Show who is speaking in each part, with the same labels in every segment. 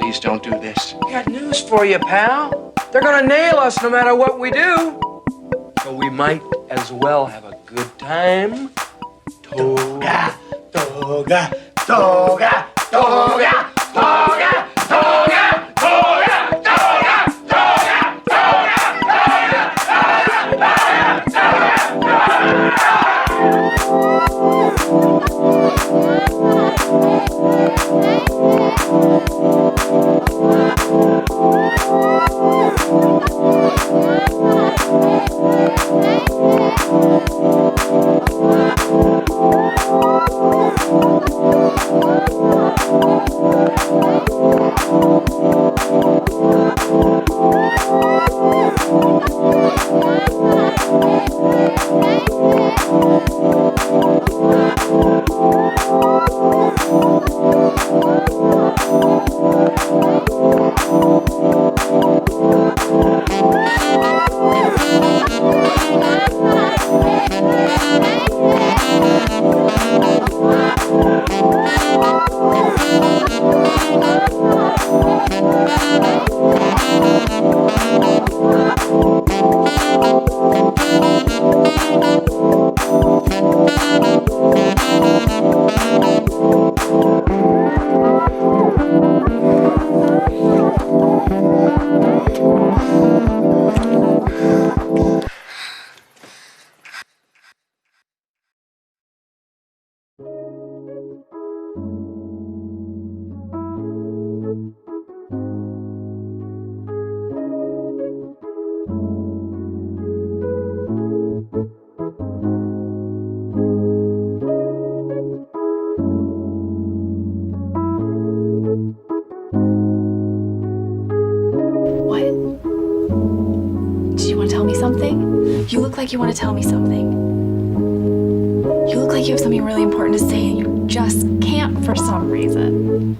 Speaker 1: Please don't do this. I got news for you, pal. They're gonna nail us no matter what we do. So we might as well have a good time. Toga, toga, toga, toga, toga, toga, toga, toga,
Speaker 2: You look like you want to tell me something. You look like you have something really important to say and you just can't for some reason.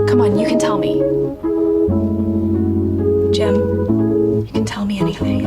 Speaker 2: Come on, you can tell me. Jim, you can tell me anything.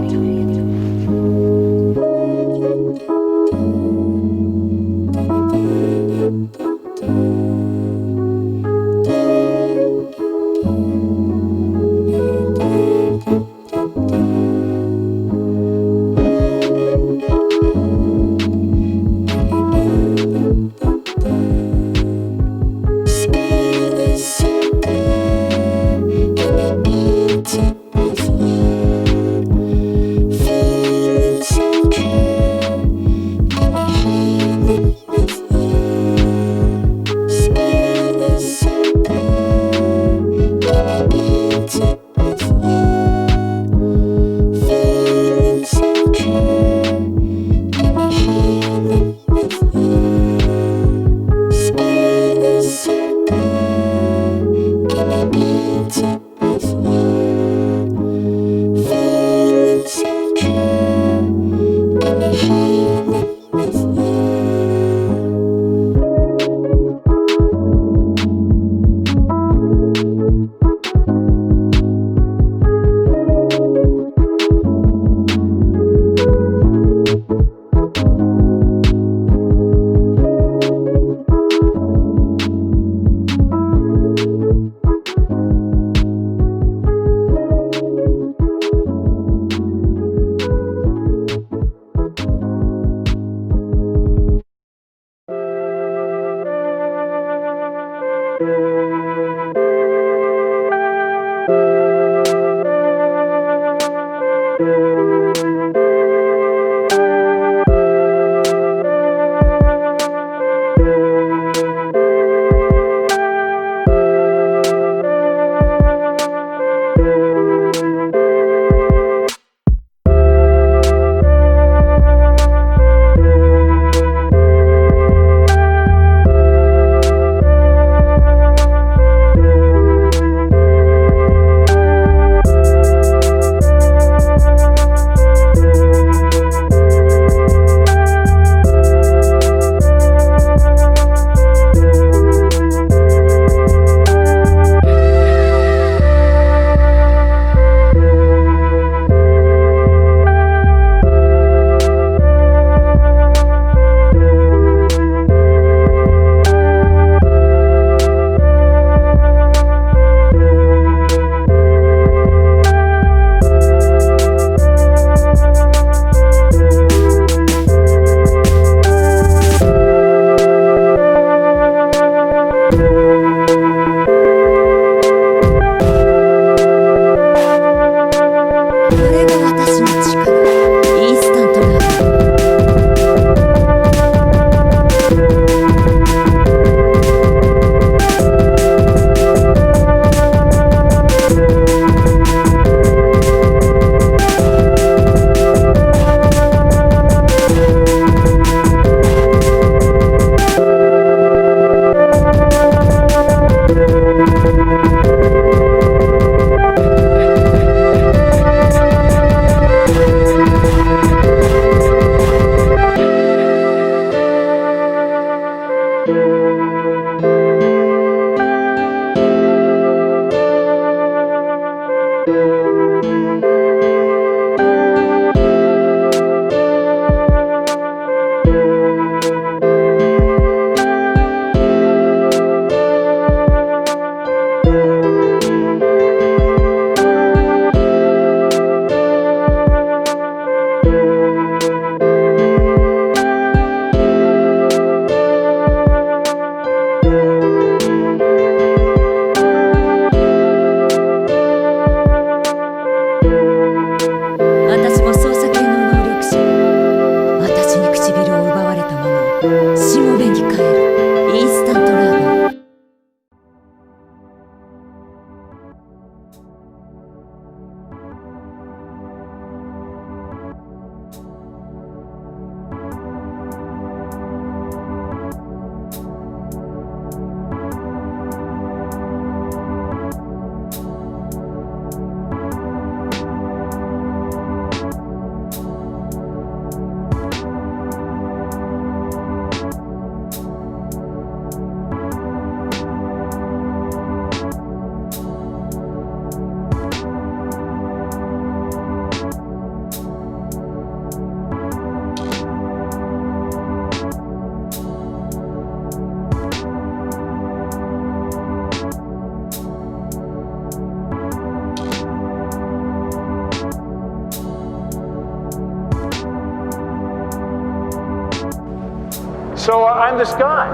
Speaker 3: So I'm this guy,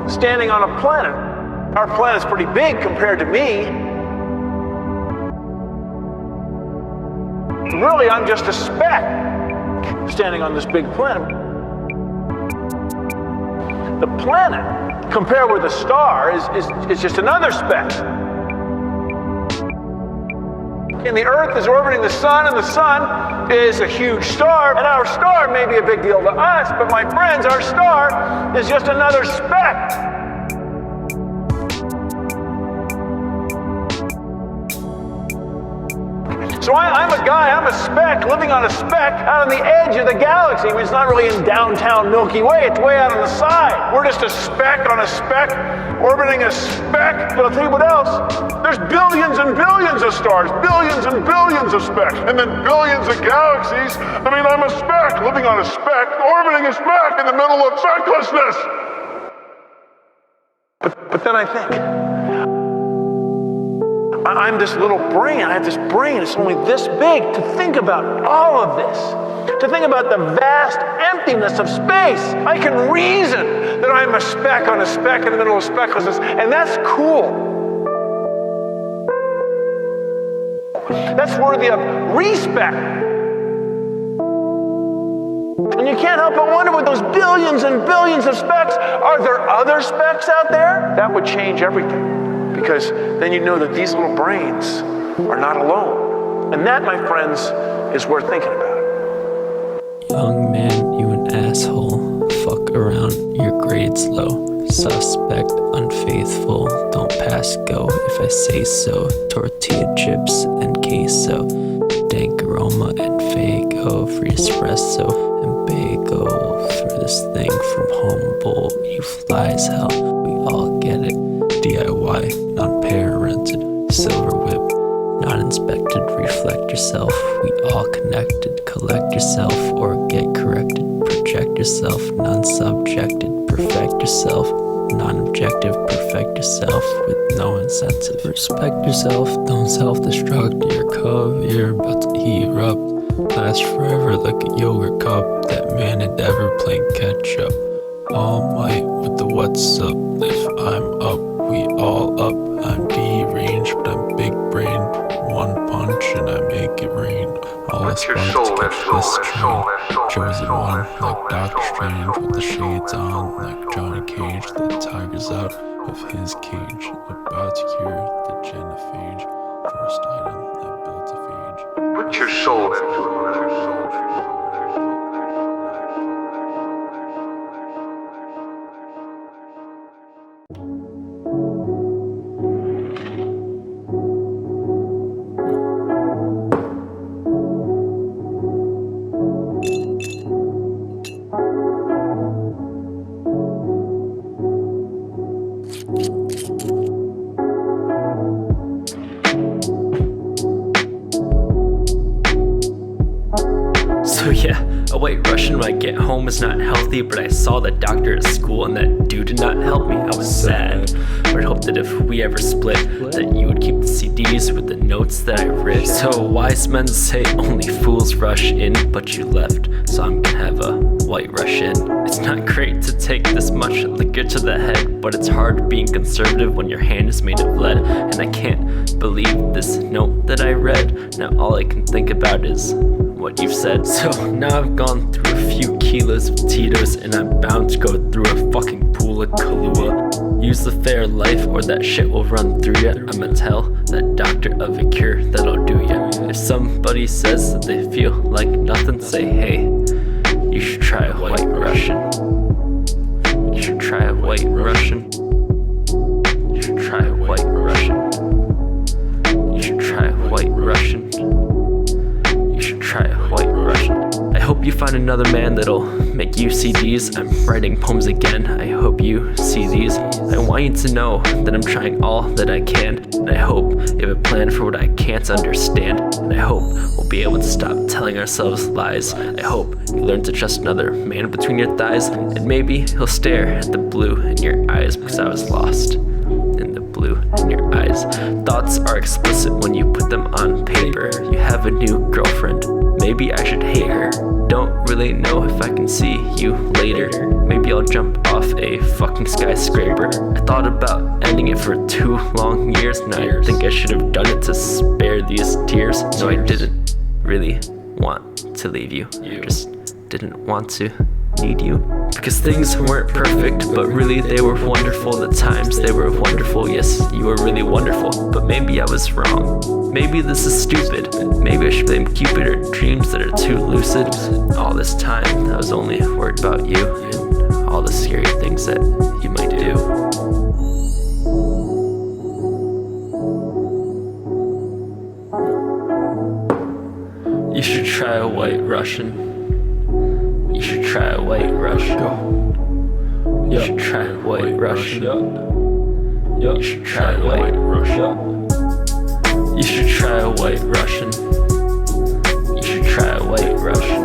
Speaker 3: standing on a planet. Our planet's pretty big compared to me. Really, I'm just a speck standing on this big planet. The planet, compared with the star, is just another speck. And the Earth is orbiting the sun, and the sun is a huge star, and our star may be a big deal to us, but my friends, our star is just another speck. So I'm a guy, I'm a speck, living on a speck out on the edge of the galaxy. I mean, it's not really in downtown Milky Way, it's way out on the side. We're just a speck on a speck, orbiting a speck. But I'll tell you what else, there's billions and billions of stars, billions and billions of specks, and then billions of galaxies. I mean, I'm a speck, living on a speck, orbiting a speck in the middle of specklessness. But then I think, I'm this little brain. I have this brain. It's only this big to think about all of this, to think about the vast emptiness of space. I can reason that I'm a speck on a speck in the middle of specklessness, and that's cool. That's worthy of respect. And you can't help but wonder, with those billions and billions of specks, are there other specks out there? That would change everything, because then you know that these little brains are not alone. And that, my friends, is worth thinking about.
Speaker 4: Young man, you an asshole. Fuck around, your grade's low. Suspect, unfaithful, don't pass go if I say so. Tortilla chips and queso, dank aroma and Fago, free espresso and bagel. For this thing from Humboldt, you fly as hell, we all get it. DIY, non-parented, silver whip, not inspected, reflect yourself. We all connected, collect yourself or get corrected. Project yourself, non-subjected, perfect yourself. Non-objective, perfect yourself with no incentive. Respect yourself, don't self-destruct. Your cup, you're about to erupt. Last forever like a yogurt cup. That man had ever playing catch up. All might with the what's up. If I'm up, we all up. I'm deranged, but I'm big brained. One punch and I make it rain. All this fun to catch this train. Chosen one, like Doctor Strange, with the shades on, like Johnny Cage. The tiger's out of his cage, about to cure the genophage. First item that built a phage.
Speaker 3: Put your soul into it.
Speaker 4: So yeah, a white Russian when I get home is not healthy, but I saw the doctor at school and that dude did not help me. I was sad, but I hoped that if we ever split, that you would keep the CDs with the notes that I read. So wise men say only fools rush in, but you left, so I'm gonna have a white Russian. It's not great to take this much liquor to the head, but it's hard being conservative when your hand is made of lead. And I can't believe this note that I read. Now all I can think about is what you've said. So now I've gone through a few kilos of Tito's, and I'm bound to go through a fucking pool of Kahlua. Use the fair life or that shit will run through ya. I'ma tell that doctor of a cure that'll do ya. If somebody says that they feel like nothing, say hey, you should try a white Russian. You should try a white Russian. You should try a white Russian. You should try a white Russian. You should try a white Russian. I hope you find another man that'll make you see these. I'm writing poems again, I hope you see these. I want you to know that I'm trying all that I can, and I hope you have a plan for what I can't understand. And I hope we'll be able to stop telling ourselves lies. I hope you learn to trust another man between your thighs, and maybe he'll stare at the blue in your eyes, because I was lost in the blue in your eyes. Thoughts are explicit when you put them on paper. You have a new girlfriend, maybe I should hate her. Don't really know if I can see you later. Maybe I'll jump off a fucking skyscraper. I thought about ending it for 2 long years, and I think I should have done it to spare these tears. No, I didn't really want to leave you. Just didn't want to need you. Because things weren't perfect, but really they were wonderful. The times they were wonderful. Yes, you were really wonderful, but maybe I was wrong. Maybe this is stupid. Maybe I should blame Cupid or dreams that are too lucid. All this time I was only worried about you and all the scary things that you might do. You should try a white Russian. You should try a white Russian. You should try a white Russian. You should try a white Russian. You should try a white Russian. You should try a white Russian.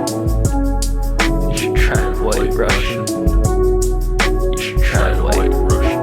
Speaker 4: You should try a white Russian. You should try a white Russian.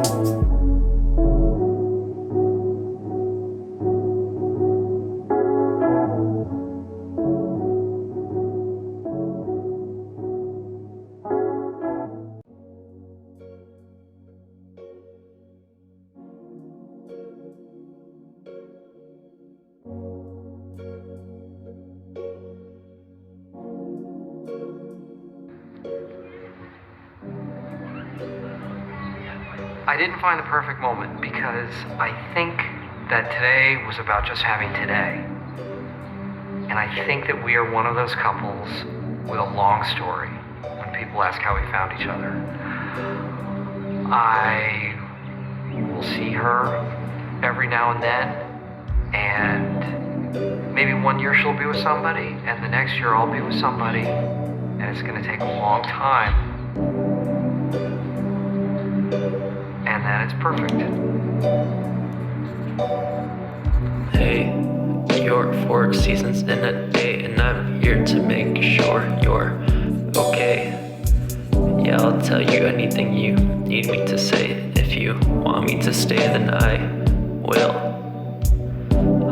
Speaker 5: I didn't find the perfect moment because I think that today was about just having today. And I think that we are one of those couples with a long story when people ask how we found each other. I will see her every now and then, and maybe one year she'll be with somebody, and the next year I'll be with somebody, and it's gonna take a long time. And then it's perfect.
Speaker 4: Hey, you're 4 seasons in a day, and I'm here to make sure you're okay. Yeah, I'll tell you anything you need me to say. If you want me to stay, then I will.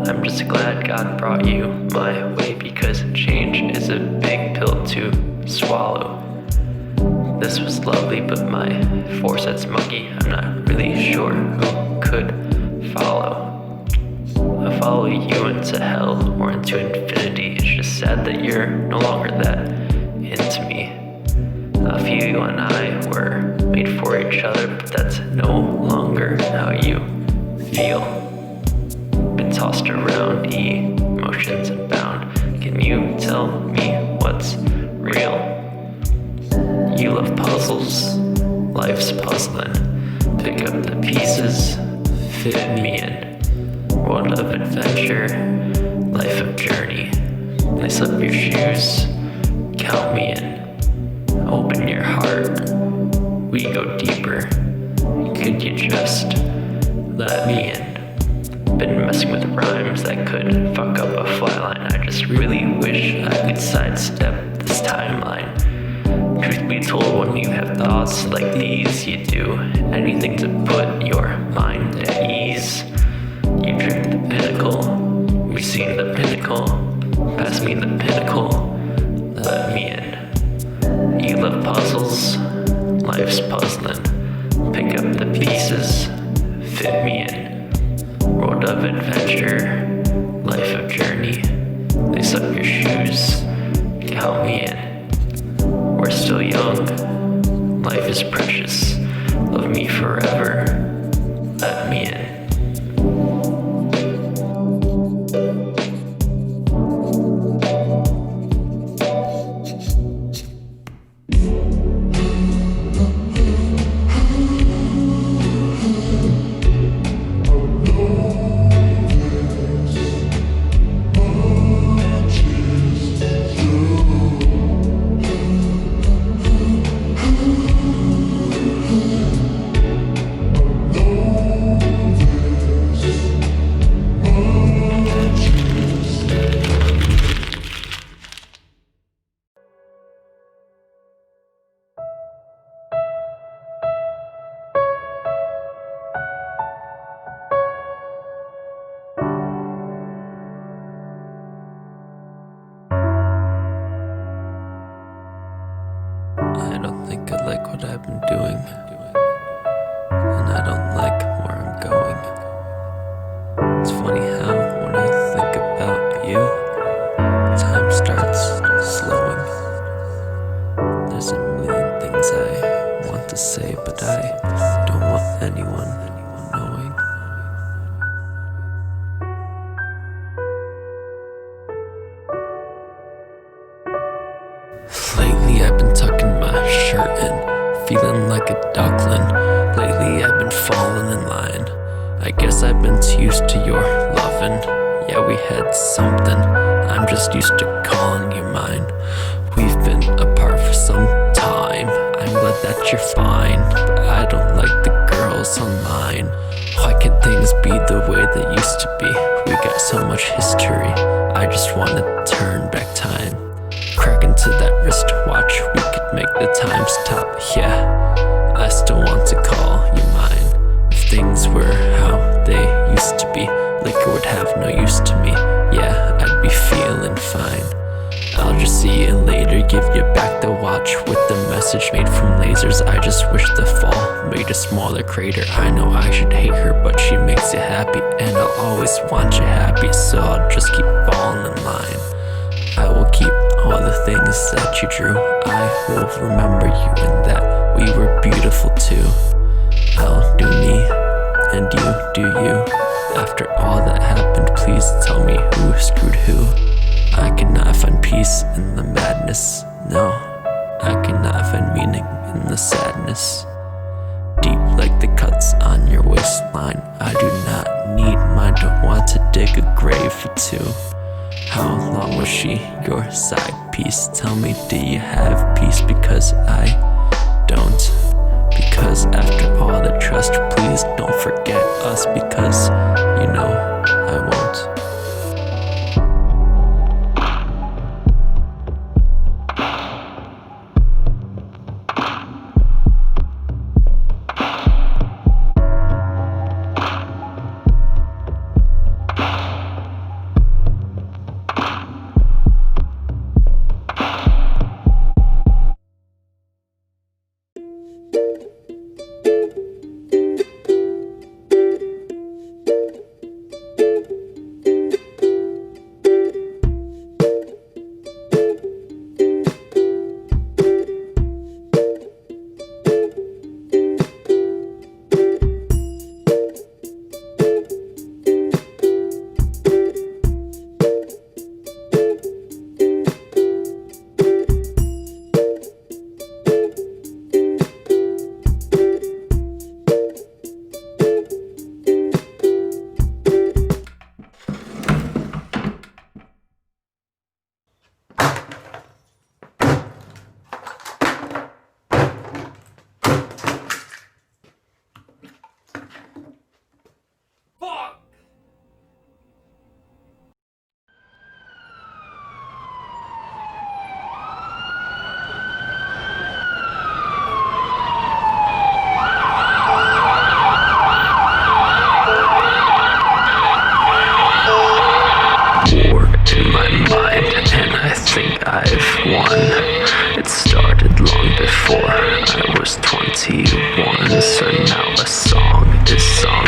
Speaker 4: I'm just glad God brought you my way, because change is a big pill to swallow. This was lovely, but my foreset's muggy. I'm not really sure who could follow. I'll follow you into hell or into infinity. It's just sad that you're no longer that into me. I feel you and I were made for each other, but that's no longer how you feel. Been tossed around, emotions and bound. Can you tell me what's real? You love puzzles, life's puzzling. Pick up the pieces, fit me in. World of adventure, life of journey. Lace up your shoes, count me in. Open your heart, we go deeper. Could you just let me in? Been messing with rhymes that could fuck up a fly line. I just really wish I could sidestep this timeline. Truth be told, when you have thoughts like these, you do anything to put your mind at ease. You dream the pinnacle, we've seen the pinnacle. Pass me the pinnacle, let me in. You love puzzles, life's puzzling. Pick up the pieces, fit me in. World of adventure, life of journey. Lace up your shoes, count me in. We're still young, life is precious. Love me forever, let me in. I don't think I like what I've been doing, and I don't like where I'm going. It's funny how when I think about you, time starts slowing. There's a million things I want to say, but I don't want anyone knowing. Lately I've been tucking my shirt in, feeling like a duckling. Lately I've been falling in line. I guess I've been too used to your loving. Yeah, we had something, I'm just used to calling you mine. We've been apart for some time, I'm glad that you're fine, but I don't like the girls online. Why can't things be the way they used to be? We got so much history, I just wanna turn back time. Crack into that wristwatch, we could make the time stop, yeah. I still want to call you mine. If things were how they used to be, liquor would have no use to me. Yeah, I'd be feeling fine. I'll just see you later, give you back the watch with the message made from lasers. I just wish the fall made a smaller crater. I know I should hate her, but she makes you happy, and I'll always want you happy, so I'll just keep falling in line. I will keep all the things that you drew. I will remember you and that we were beautiful too. I'll do the cuts on your waistline. I do not need mine, don't want to dig a grave for two. How long was she your side piece? Tell me, do you have peace? Because I don't. Because after all the trust, please don't forget us. Because you know I won't. It started long before I was 21, so now a song is sung.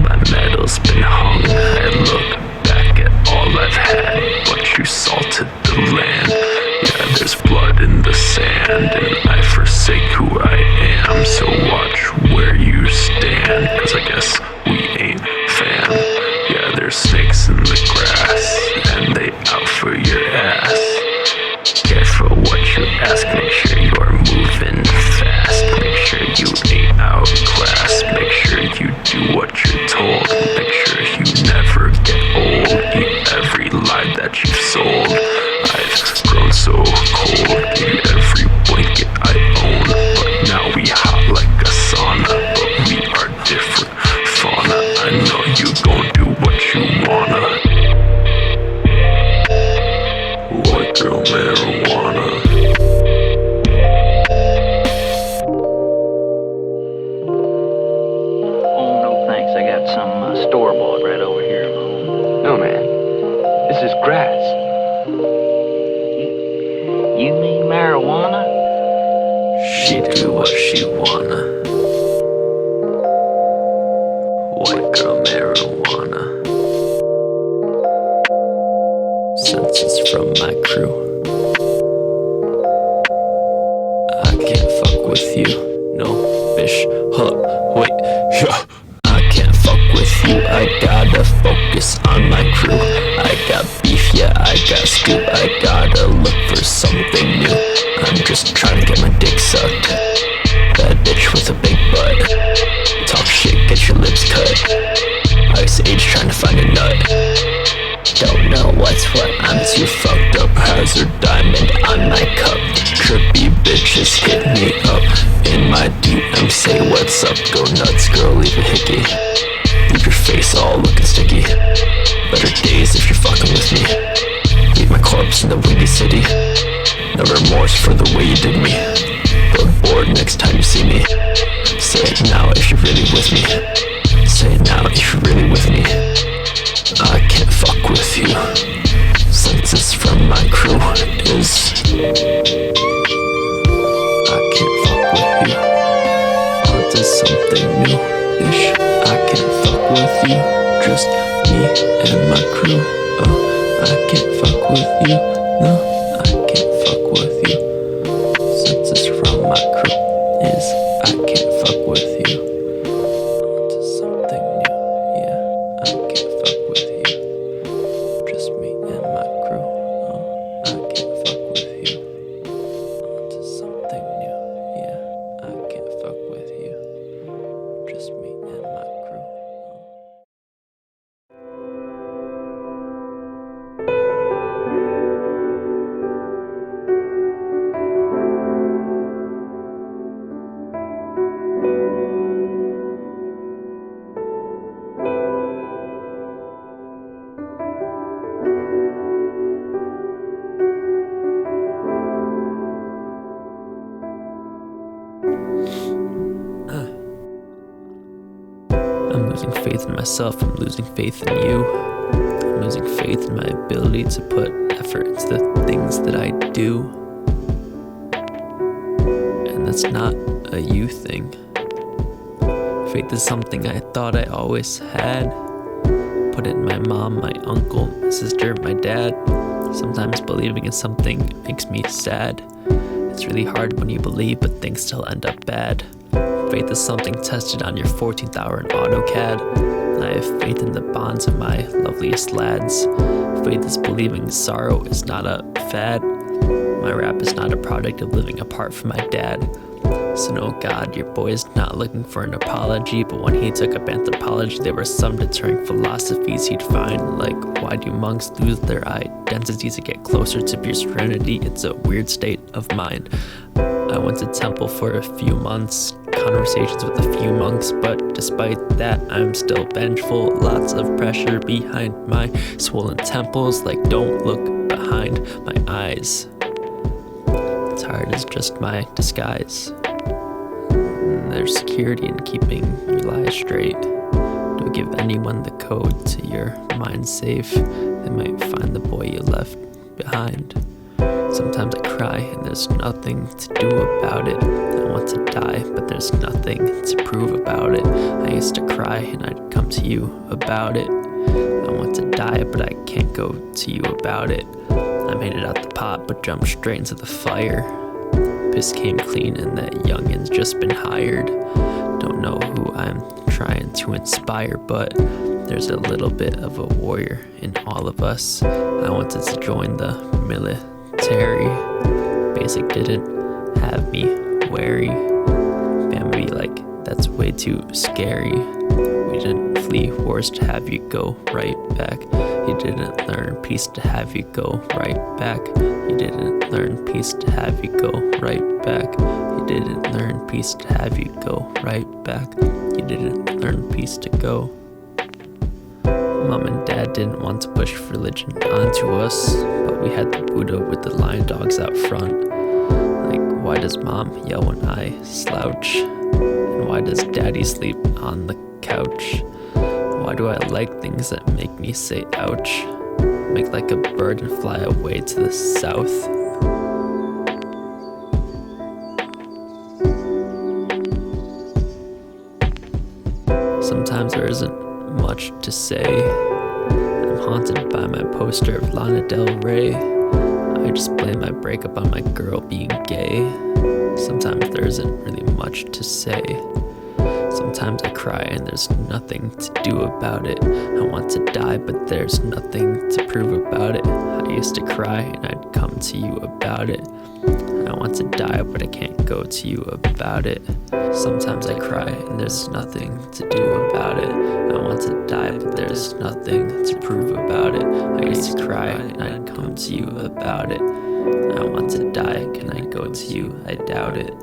Speaker 4: My medal's been hung. I look back at all I've had, but you salted the land. Yeah, there's blood in the sand, and I forsake who I am. So watch where you stand, 'cause I guess we ain't fam. Yeah, there's snakes in the grass, and they out for your ass. Careful what you ask, make sure you're moving fast. Make sure you ain't outclassed. Make sure you do what you're told. Make sure you never get old. Eat every lie that you've sold. I've grown so cold, give you every blanket I own. But now we hot like a sauna, but we are different fauna. I know you gon' do what you wanna. White girl marijuana.
Speaker 6: Oh, no thanks. I got some store-bought right over here.
Speaker 7: No, man. This is grass.
Speaker 6: You mean marijuana?
Speaker 4: She do what she wanna. White girl marijuana. Senses from my crew. I can't fuck with you. No, bitch. Hold up, wait. Yeah. I can't fuck with you. I gotta focus on my crew. I got beef, yeah, I got scoop. I gotta look for something new. I'm just trying to get my dick sucked. Bad bitch with a big butt. Talk shit, get your lips cut. Ice Age trying to find a nut. Don't know what's what, I'm too fucked up. Hazard diamond on my cup. Trippy bitches hit me up in my DM, say what's up. Go nuts, girl, leave a hickey. Leave your face all looking sticky. Better days if you're fucking with me. Leave my corpse in the windy city. No remorse for the way you did me. Go bored next time you see me. Say it now if you're really with me. Say it now if you're really with me. I can't fuck with you. Senses from my crew is I can't fuck with you. Onto something new, ish. I can't fuck with you. Just me and my crew. Oh, I can't fuck with you. No, I can't fuck with you. Senses from my crew is I can't fuck with you. Onto something new, yeah. I can't fuck with you. Just me and my crew. Oh, I can't fuck with you. Onto something new, yeah. I can't fuck with you. losing faith in myself, I'm losing faith in you. I'm losing faith in my ability to put effort into the things that I do. And that's not a you thing. Faith is something I thought I always had. Put it in my mom, my uncle, my sister, my dad. Sometimes believing in something makes me sad. It's really hard when you believe, but things still end up bad. Faith is something tested on your 14th hour in AutoCAD. I have faith in the bonds of my loveliest lads. Faith is believing sorrow is not a fad. My rap is not a product of living apart from my dad. So no God, your boy's not looking for an apology, but when he took up anthropology, there were some deterring philosophies he'd find, like why do monks lose their identity to get closer to pure serenity? It's a weird state of mind. I went to temple for a few months, conversations with a few monks, but despite that, I'm still vengeful. Lots of pressure behind my swollen temples, like don't look behind my eyes. Tired is just my disguise. There's security in keeping your lies straight. Don't give anyone the code to your mind safe. They might find the boy you left behind. Sometimes I cry and there's nothing to do about it. I want to die, but there's nothing to prove about it. I used to cry and I'd come to you about it. I want to die, but I can't go to you about it. I made it out the pot, but jumped straight into the fire. Piss came clean and that youngin's just been hired. Don't know who I'm trying to inspire, but there's a little bit of a warrior in all of us. I wanted to join the military. Basic didn't have me wary. Family like, that's way too scary. We didn't flee wars to have you go right back. You didn't learn peace to have you go right back. You didn't learn peace to have you go right back. You didn't learn peace to have you go right back. You didn't learn peace to go. Mom and Dad didn't want to push religion onto us, but we had the Buddha with the lion dogs out front. Like, why does Mom yell when I slouch? And why does Daddy sleep on the couch? Why do I like things that make me say ouch? Make like a bird and fly away to the south. Sometimes there isn't much to say. I'm haunted by my poster of Lana Del Rey. I just blame my breakup on my girl being gay. Sometimes there isn't really much to say. Sometimes I cry and there's nothing to do about it. I want to die, but there's nothing to prove about it. I used to cry and I'd come to you about it. I want to die, but I can't go to you about it. Sometimes I cry and there's nothing to do about it. I want to die, but there's nothing to prove about it. I used to cry and I'd come to you about it. I want to die, can I go to you? I doubt it.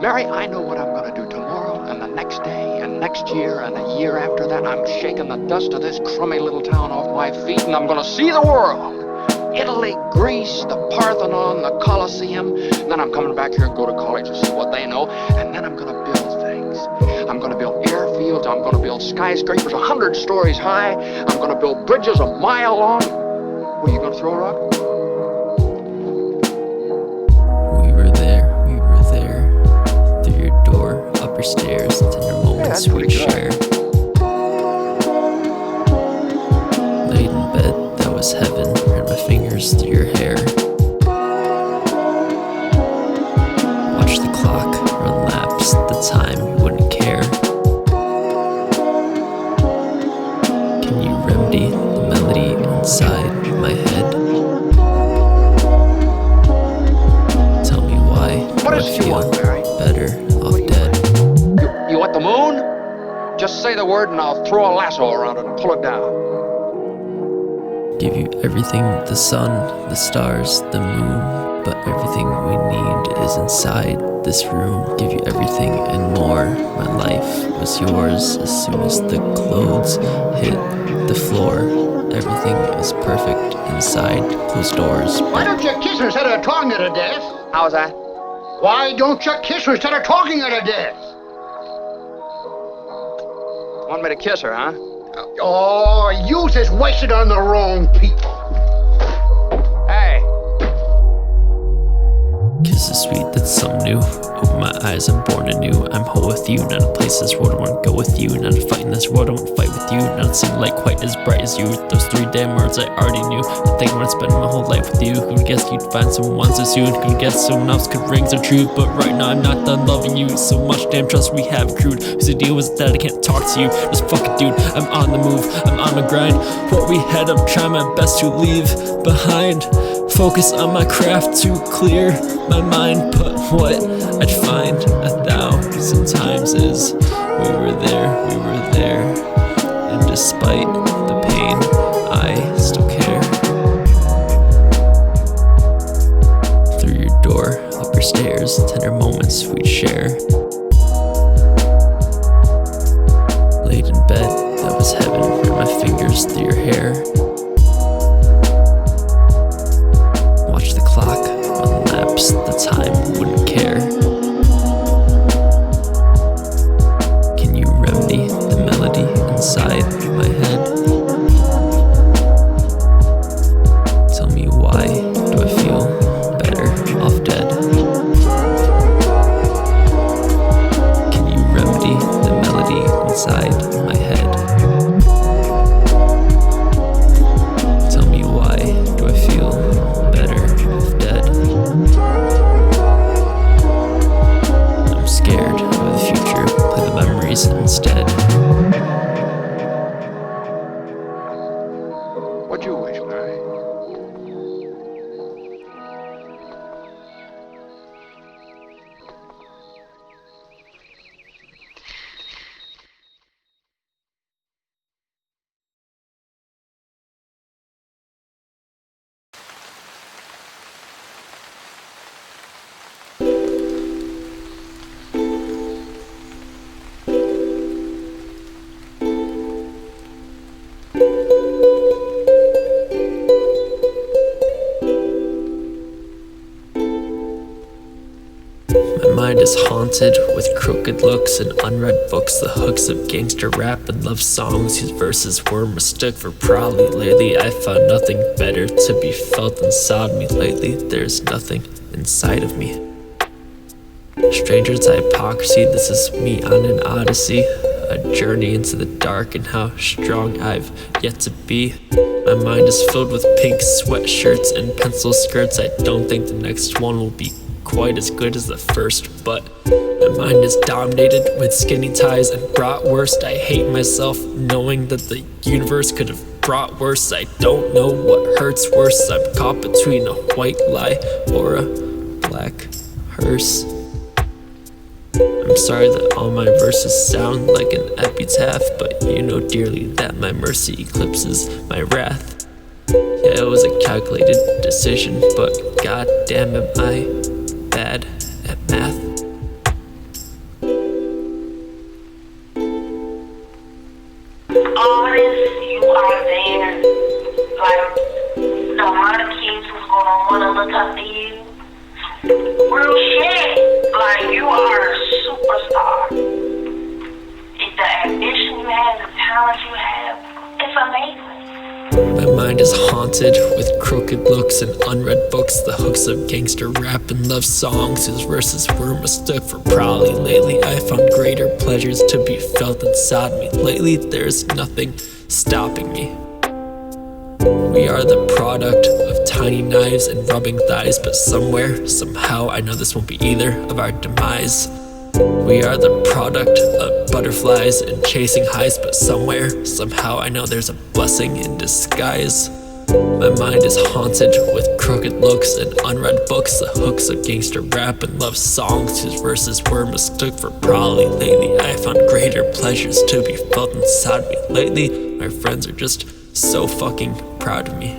Speaker 8: Mary, I know what I'm going to do tomorrow and the next day and next year and the year after that. I'm shaking the dust of this crummy little town off my feet and I'm going to see the world. Italy, Greece, the Parthenon, the Colosseum. And then I'm coming back here and go to college to see what they know. And then I'm going to build things. I'm going to build airfields. I'm going to build skyscrapers 100 stories high. I'm going to build bridges a mile long. What, are you going to throw a rock?
Speaker 4: Stairs, tender moments we share. Laid in bed, that was heaven. Ran my fingers through your hair. Watch the clock run laps, the time you wouldn't care. Can you remedy the melody inside my head? Tell me why do I feel better off dead?
Speaker 8: You want the moon? Just say the word and I'll throw a lasso around it and pull it down.
Speaker 4: Give you everything, the sun, the stars, the moon, but everything we need is inside this room. Give you everything and more. My life was yours as soon as the clothes hit the floor. Everything is perfect inside closed doors.
Speaker 9: Why don't you kiss her instead of talking her to death?
Speaker 8: How's that?
Speaker 9: Why don't you kiss her instead of talking her to death?
Speaker 8: Want me to kiss her, huh?
Speaker 9: Oh, youth is wasted on the wrong people.
Speaker 8: Hey,
Speaker 4: Kiss is sweet, that's something new. Open my eyes, I'm born anew. I'm whole with you, not a place this world, I wanna go with you. Not a fight in this world, I won't fight with you. Not seem like quite as bright as you. Those 3 damn words I already knew. I think I wanna spend my whole life with you. Could've guessed you'd find someone so soon. Could've guessed someone else could ring so true. But right now I'm not done loving you. So much damn trust we have accrued. Whose the deal was that I can't talk to you. Just fuck it, dude, I'm on the move, I'm on the grind. What we had, I'm trying my best to leave behind. Focus on my craft to clear my mind. But what I'd find 1,000 times is we were there. And despite the pain, I still care. Through your door, up your stairs, tender moments we'd share. Laid in bed, that was heaven. Ran my fingers through your hair. Watch the clock elapse, the time wouldn't care. Can you remedy the melody inside my head? Tell me, why do I feel better off dead? Can you remedy the melody inside my head? Tell me, why do I feel better off dead? I'm scared of the future, play the memories instead.
Speaker 8: what'd you wish, Mary?
Speaker 4: My mind is haunted with crooked looks and unread books. The hooks of gangster rap and love songs whose verses were mistook for probably. Lately I found nothing better to be felt inside me. Lately there's nothing inside of me. Strangers, hypocrisy, this is me on an odyssey. A journey into the dark and how strong I've yet to be. My mind is filled with pink sweatshirts and pencil skirts. I don't think the next one will be quite as good as the first, but my mind is dominated with skinny ties and bratwurst. I hate myself knowing that the universe could have brought worse. I don't know what hurts worse. I'm caught between a white lie or a black hearse. I'm sorry that all my verses sound like an epitaph, but you know dearly that my mercy eclipses my wrath. Yeah, it was a calculated decision, but goddamn am I bad at math.
Speaker 10: Artists, you are there. Like, the amount of kids who's gonna wanna look up to you. Real shit. Like, you are a superstar. It's the ambition you have, the talent you have. It's amazing.
Speaker 4: My mind is haunted with crooked looks and unread books. The hooks of gangster rap and love songs whose verses were mistook for probably. Lately I found greater pleasures to be felt inside me. Lately there's nothing stopping me. We are the product of tiny knives and rubbing thighs, but somewhere, somehow, I know this won't be either of our demise. We are the product of butterflies and chasing highs, but somewhere, somehow, I know there's a blessing in disguise. My mind is haunted with crooked looks and unread books, the hooks of gangster rap and love songs whose verses were mistook for probably. Lately I found greater pleasures to be felt inside me. Lately my friends are just so fucking proud of me.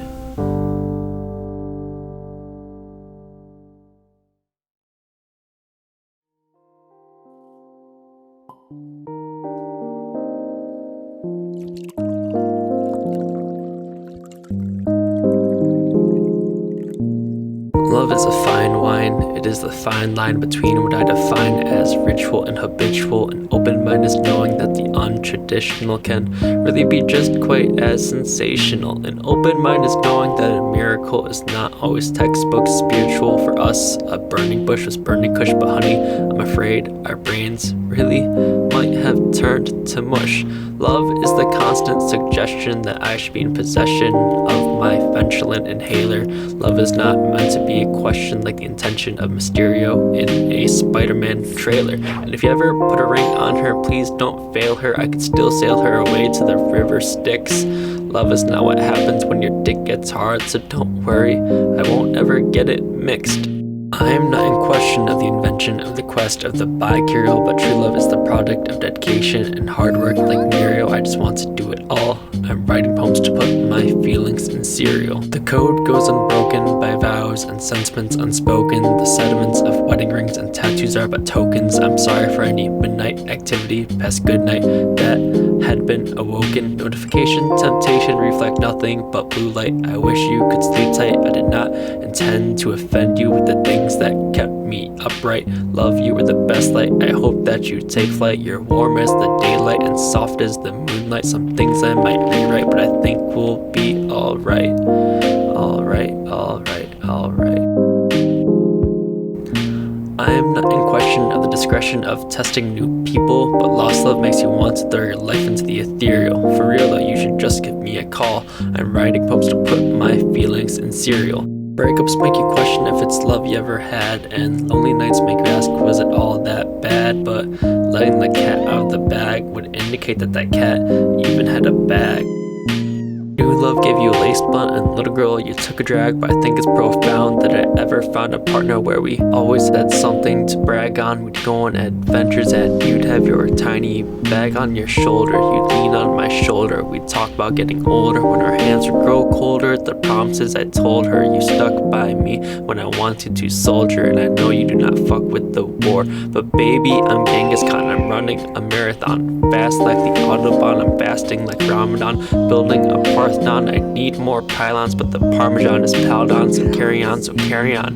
Speaker 4: Love is a fine wine. It is the fine line between what I define as ritual and habitual. An open mind is knowing that the untraditional can really be just quite as sensational. An open mind is knowing that a miracle is not always textbook spiritual. For us, a burning bush was burning kush, but honey, I'm afraid our brains really might have turned to mush. Love is the constant suggestion that I should be in possession of my Ventolin inhaler. Love is not meant to be a question like the intention of Mysterio in a Spider-Man trailer. And if you ever put a ring on her, please don't fail her. I could still sail her away to the river Styx. Love is not what happens when your dick gets hard, so don't worry, I won't ever get it mixed. I am not in question of the invention of the quest of the bi-curial, but true love is the product of dedication and hard work. Like Muriel, I just want to do it all. I'm writing poems to put my feelings in cereal. The code goes unbroken by vows and sentiments unspoken. The sediments of wedding rings and tattoos are but tokens. I'm sorry for any midnight activity past goodnight that had been awoken. Notification, temptation, reflect nothing but blue light. I wish you could sleep tight. I did not intend to offend you with the things that kept me upright. Love, you were the best light. I hope that you take flight. You're warm as the daylight and soft as the moonlight. Some things I might rewrite, but I think we'll be alright. Alright, alright, alright. I am not in question of the discretion of testing new people, but lost love makes you want to throw your life into the ethereal. For real though, you should just give me a call. I'm writing poems to put my feelings in cereal. Breakups make you question if it's love you ever had, and lonely nights make you ask, was it all that bad? But letting the cat out of the bag would indicate that that cat even had a bag. New love gave you a lace blunt, and little girl, you took a drag, but I think it's profound that I ever found a partner where we always had something to brag on. We'd go on adventures and you'd have your tiny bag on your shoulder. You'd lean on my shoulder. We'd talk about getting older when our hands would grow colder. The promises I told her, you stuck by me when I wanted to soldier. And I know you do not fuck with the war, but baby, I'm Genghis Khan. I'm running a marathon, fast like the Autobahn. I'm fasting like Ramadan, building a Parthenon. I need more pylons, but the Parmesan is piled on. So carry on,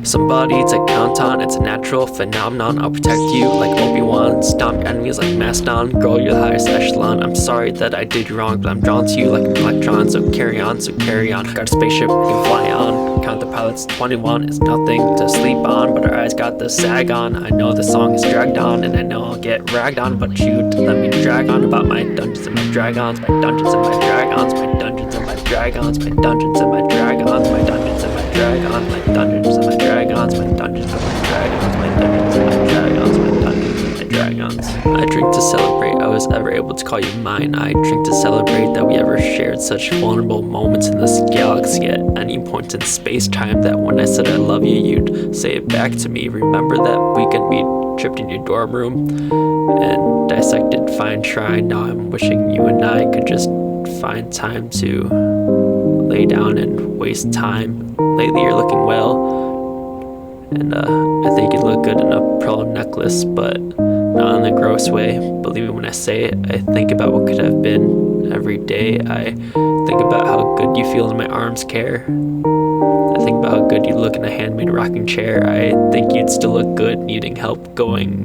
Speaker 4: somebody to count on. It's a natural phenomenon. I'll protect you like Obi-Wan, stomp enemies like Mastodon. Girl, you're the highest echelon. I'm sorry that I did you wrong, but I'm drawn to you like an electron. So carry on, got a spaceship we can fly on. Count the pilots, 21 is nothing to sleep on, but our eyes got the sag on. I know the song is dragged on, and I know I'll get ragged on, but you'd let me drag on about my dungeons and my dragons, my dungeons and my dragons, my dungeons and my dragons, my dungeons and my dragons, my dungeons and my dragons, my dungeons and my dragons, my dungeons and my dragons, my dungeons and my dragons, my dungeons and my dragons. I drink to celebrate I was ever able to call you mine. I drink to celebrate that we ever shared such vulnerable moments in this galaxy at any point in space-time, that when I said I love you, you'd say it back to me. Remember that weekend we tripped in your dorm room and dissected Fine Shrine? Now I'm wishing you and I could just find time to lay down and waste time. Lately you're looking well, and I think you look good in a pearl necklace, but not in a gross way. Believe me when I say it, I think about what could have been every day. I think about how good you feel in my arms care. I think about how good you look in a handmade rocking chair. I think you'd still look good needing help going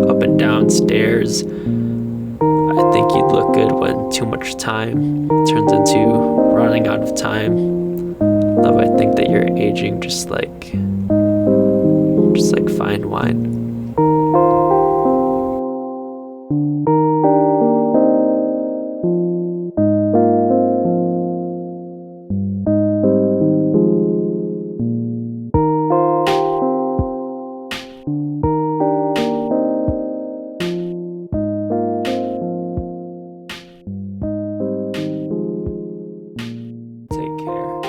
Speaker 4: up and down stairs. I think you'd look good when too much time turns into running out of time. Love, I think that you're aging just like fine wine. Take care.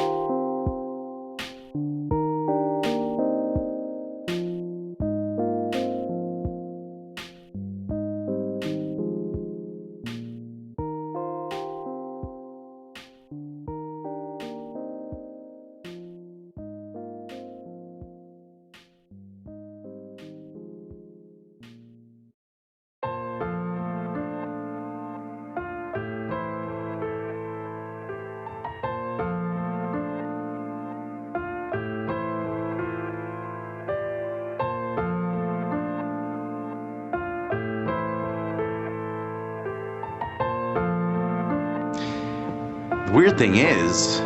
Speaker 11: The weird thing is,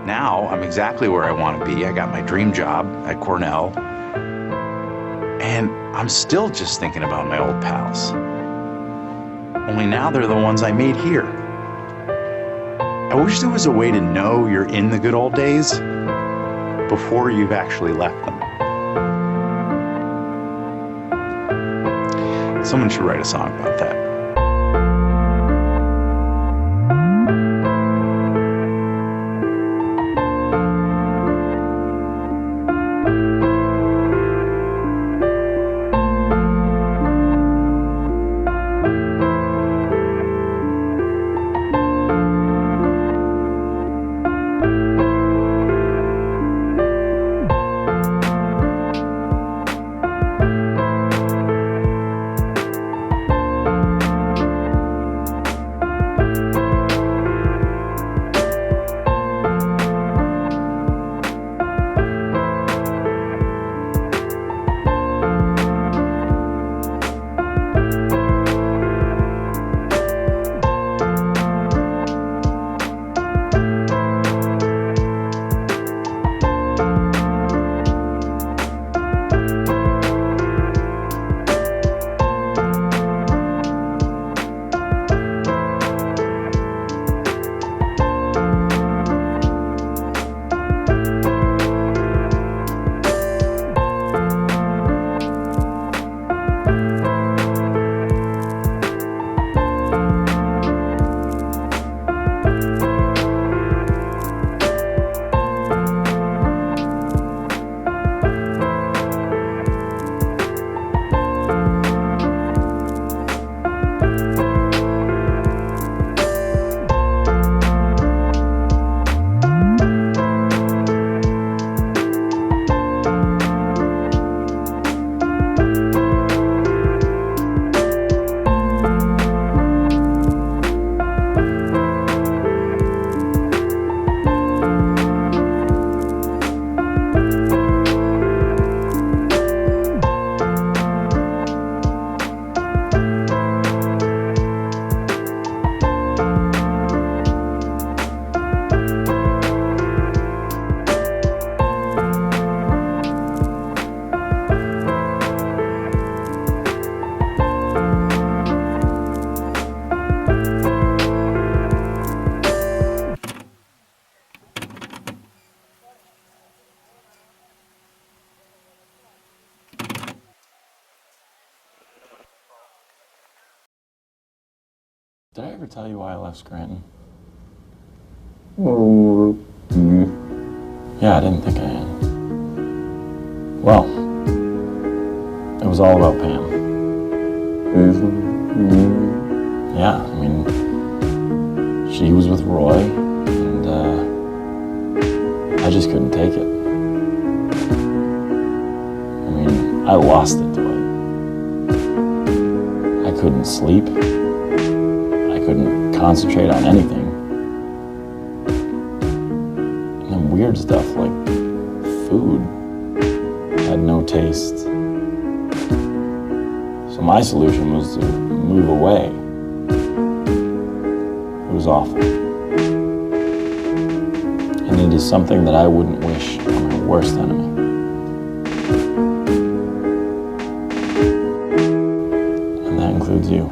Speaker 11: now I'm exactly where I want to be. I got my dream job at Cornell. And I'm still just thinking about my old pals. Only now they're the ones I made here. I wish there was a way to know you're in the good old days before you've actually left them. Someone should write a song about that.
Speaker 12: Did I ever tell you why I left Scranton? Yeah, I didn't think I had. Well, it was all about Pam. Yeah, I mean, she was with Roy, and I just couldn't take it. I mean, I lost it to it. I couldn't sleep. I couldn't concentrate on anything. And then weird stuff like food had no taste. So my solution was to move away. It was awful. And it is something that I wouldn't wish on my worst enemy. And that includes you.